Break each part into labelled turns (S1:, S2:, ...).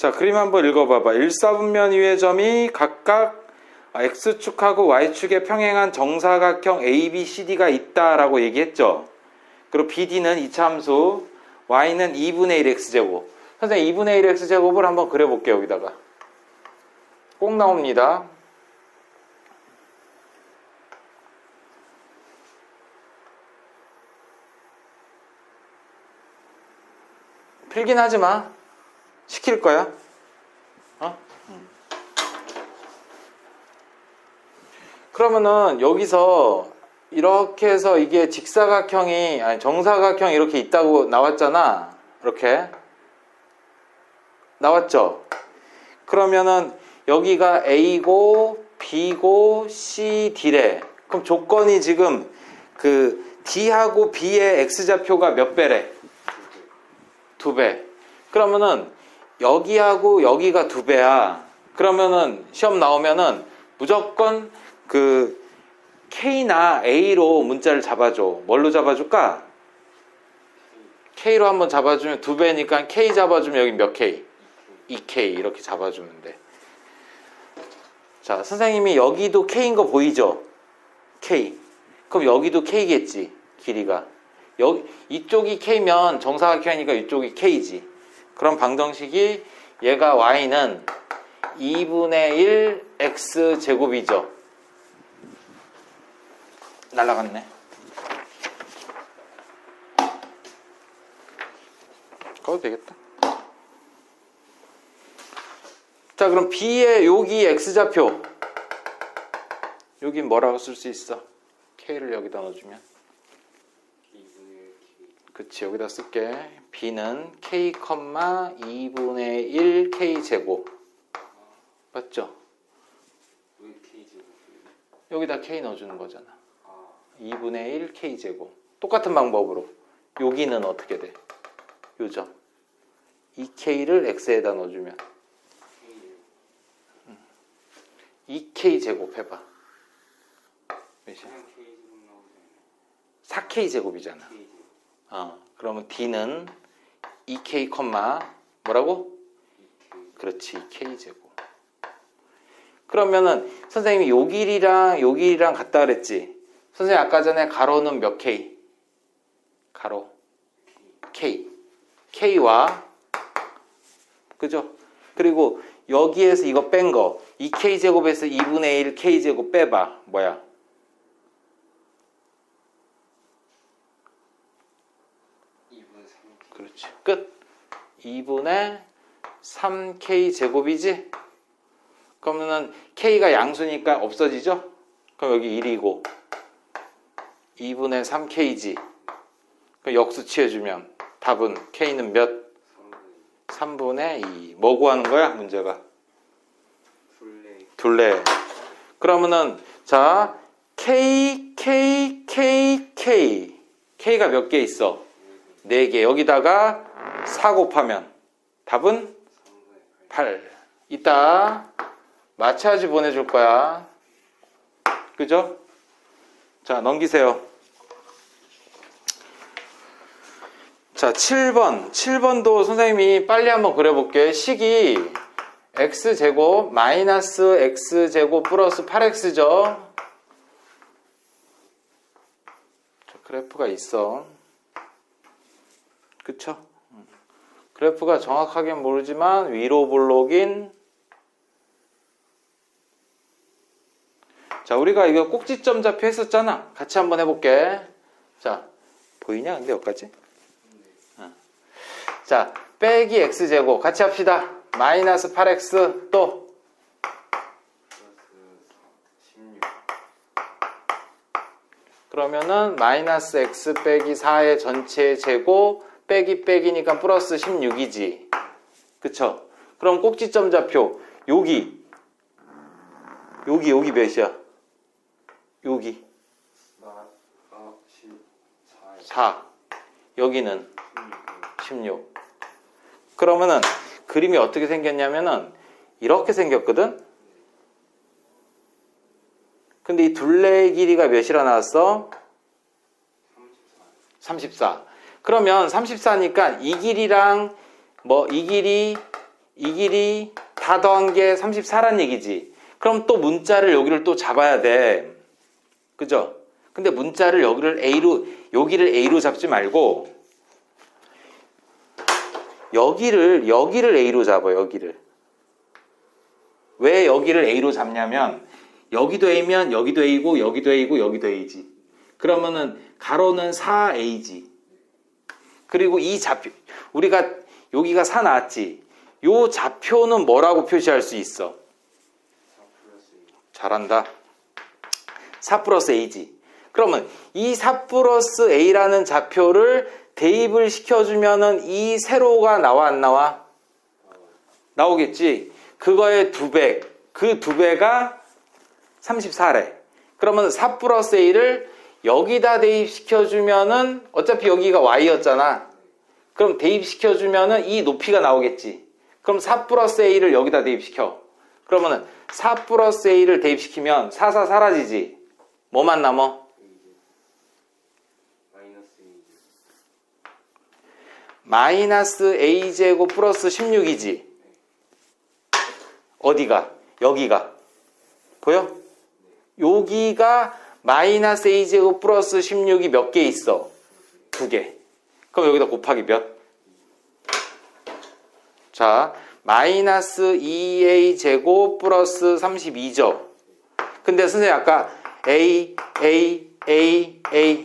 S1: 자, 그림 한번 읽어봐봐. 1사분면 위의 점이 각각 X축하고 Y축에 평행한 정사각형 ABCD가 있다라고 얘기했죠. 그리고 BD는 이차함수, Y는 2분의 1 X제곱. 선생님 2분의 1 X제곱을 한번 그려볼게요. 여기다가 꼭 나옵니다. 필긴 하지마. 시킬 거야. 그러면은 여기서 이렇게 해서 이게 직사각형이 아니 정사각형이 이렇게 있다고 나왔잖아. 이렇게 나왔죠. 그러면은 여기가 A고 B고 C, D래. 그럼 조건이 지금 그 D하고 B의 X좌표가 몇 배래? 2배. 그러면은 여기하고 여기가 2배야. 그러면은 시험 나오면은 무조건 그 K나 A로 문자를 잡아줘. 뭘로 잡아줄까? K로 한번 잡아주면 2배니까 K 잡아주면 여기 몇 K? 2K 이렇게 잡아주면 돼. 자, 선생님이 여기도 K인 거 보이죠? K. 그럼 여기도 K겠지. 길이가. 이쪽이 K면 정사각형이니까 이쪽이 K지. 그럼 방정식이 얘가 Y는 2분의 1 X제곱이죠. 날라갔네. 꺼도 되겠다. 자, 그럼 B의 여기 X좌표. 여긴 뭐라고 쓸 수 있어? K를 여기다 넣어주면. 그치, 여기다 쓸게. B는 K, 2분의 1 K제곱. 맞죠?
S2: 왜 K제곱?
S1: 여기다 K 넣어주는 거잖아. 2분의 1 K제곱. 똑같은 방법으로. 여기는 어떻게 돼? 요점. 2K를 X에다 넣어주면 2K제곱 해봐. 몇이야? 4K제곱이잖아. 그러면 D는 2K, 뭐라고? 그렇지, 2K제곱. 그러면은 선생님이 요 길이랑 같다 그랬지? 선생님 아까 전에 가로는 몇 K? 가로 K. K와 그죠? 그리고 여기에서 이거 뺀 거 2K제곱에서 2분의 1 K제곱 빼봐. 뭐야? 그렇지. 끝. 2분의 3K제곱이지? 그러면은 K가 양수니까 없어지죠? 그럼 여기 1이고 2분의 3K지. 그럼 역수 취해주면 답은 K는 몇? 3분의 2. 뭐 구하는 거야? 문제가? 둘레. 그러면은 자 K, K, K, K. K가 몇 개 있어? 4개. 여기다가 4 곱하면 답은 8. 이따 마찬가지 보내줄 거야. 그죠? 자, 넘기세요. 자, 7번. 7번도 선생님이 빨리 한번 그려볼게. 식이 X제곱 마이너스 X제곱 플러스 8X죠. 그래프가 있어. 그쵸? 그래프가 정확하게 모르지만 위로 블록인. 자, 우리가 이거 꼭지점 좌표 했었잖아. 같이 한번 해볼게. 자, 보이냐? 근데 여기까지? 자, 빼기 X제곱 같이 합시다. 마이너스 8X 또 그러면은 마이너스 X 빼기 4의 전체 제곱 빼기 빼기니까 플러스 16이지. 그쵸? 그럼 꼭지점 좌표 여기 몇이야? 여기 4. 여기는 16. 그러면은 그림이 어떻게 생겼냐면은 이렇게 생겼거든. 근데 이 둘레의 길이가 몇이라 나왔어? 34. 그러면 34니까 이 길이랑 이 이 길이 다 더한 게 34란 얘기지. 그럼 또 문자를 여기를 또 잡아야 돼. 그죠? 근데 문자를 여기를 A로 잡지 말고 여기를 A로 잡아요. 여기를. 왜 여기를 A로 잡냐면 여기도 A면 여기도 A고 여기도 A고 여기도 A지. 그러면은 가로는 4A지. 그리고 이 좌표 우리가 여기가 4 나왔지. 요 좌표는 뭐라고 표시할 수 있어? 잘한다. 4 플러스 A지. 그러면 이 4 플러스 A라는 좌표를 대입을 시켜주면은 이 세로가 나와 안 나와? 나오겠지. 그거의 2배. 그 2배가 34래. 그러면 4 플러스 A를 여기다 대입시켜주면은 어차피 여기가 Y였잖아. 그럼 대입시켜주면은 이 높이가 나오겠지. 그럼 4 플러스 A를 여기다 대입시켜. 그러면은 4 플러스 A를 대입시키면 4 사라지지. 뭐만 남어? 마이너스 A제곱 플러스 16이지. 어디가? 여기가. 보여? 여기가 마이너스 A제곱 플러스 16이 몇 개 있어? 2개. 그럼 여기다 곱하기 몇? 자, 마이너스 2A제곱 플러스 32죠. 근데 선생님 아까 A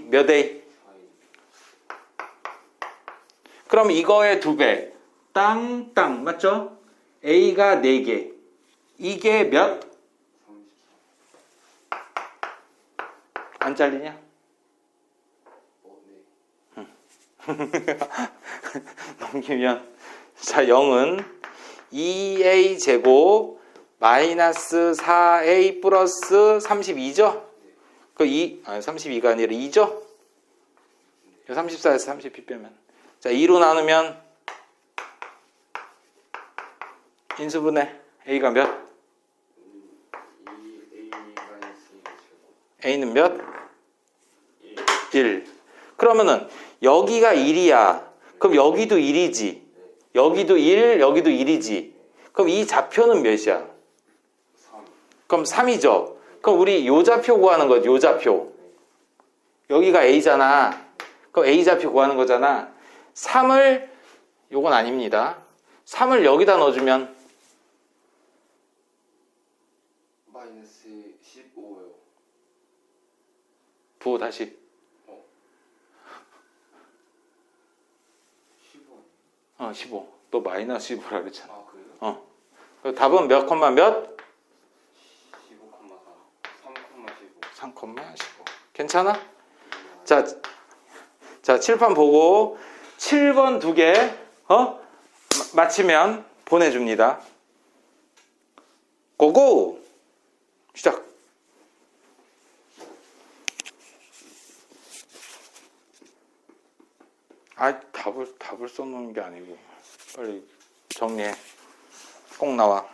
S1: 몇 A? 그럼 이거의 2배. 땅. 맞죠? A가 4개. 이게 몇? 안 잘리냐? 넘기면 자 0은 2A 제곱 마이너스 4A 플러스 32죠? 그 32가 아니라 2죠? 34에서 30 빼면 자 2로 나누면 인수분해 A가 몇? A는 몇? 1. 그러면은 여기가 1이야. 그럼 여기도 1이지. 여기도 1, 여기도 1이지. 그럼 이 좌표는 몇이야?
S2: 3.
S1: 그럼 3이죠. 그럼 우리 요 좌표 구하는 거지. 요 좌표. 여기가 A잖아. 그럼 A 좌표 구하는 거잖아. 3을 요건 아닙니다. 3을 여기다 넣어주면
S2: 마이너스 15요.
S1: 부호 다시
S2: 15.
S1: 15. 또 마이너스 15라 그랬잖아.
S2: 아 그래요?
S1: 그럼 답은 몇 콤마 몇?
S2: 15,4. 3,15.
S1: 3,15. 괜찮아? 자, 칠판 보고 7번 2개 맞히면 보내줍니다. 고고! 시작! 답을 써놓은 게 아니고 빨리 정리해. 꼭 나와.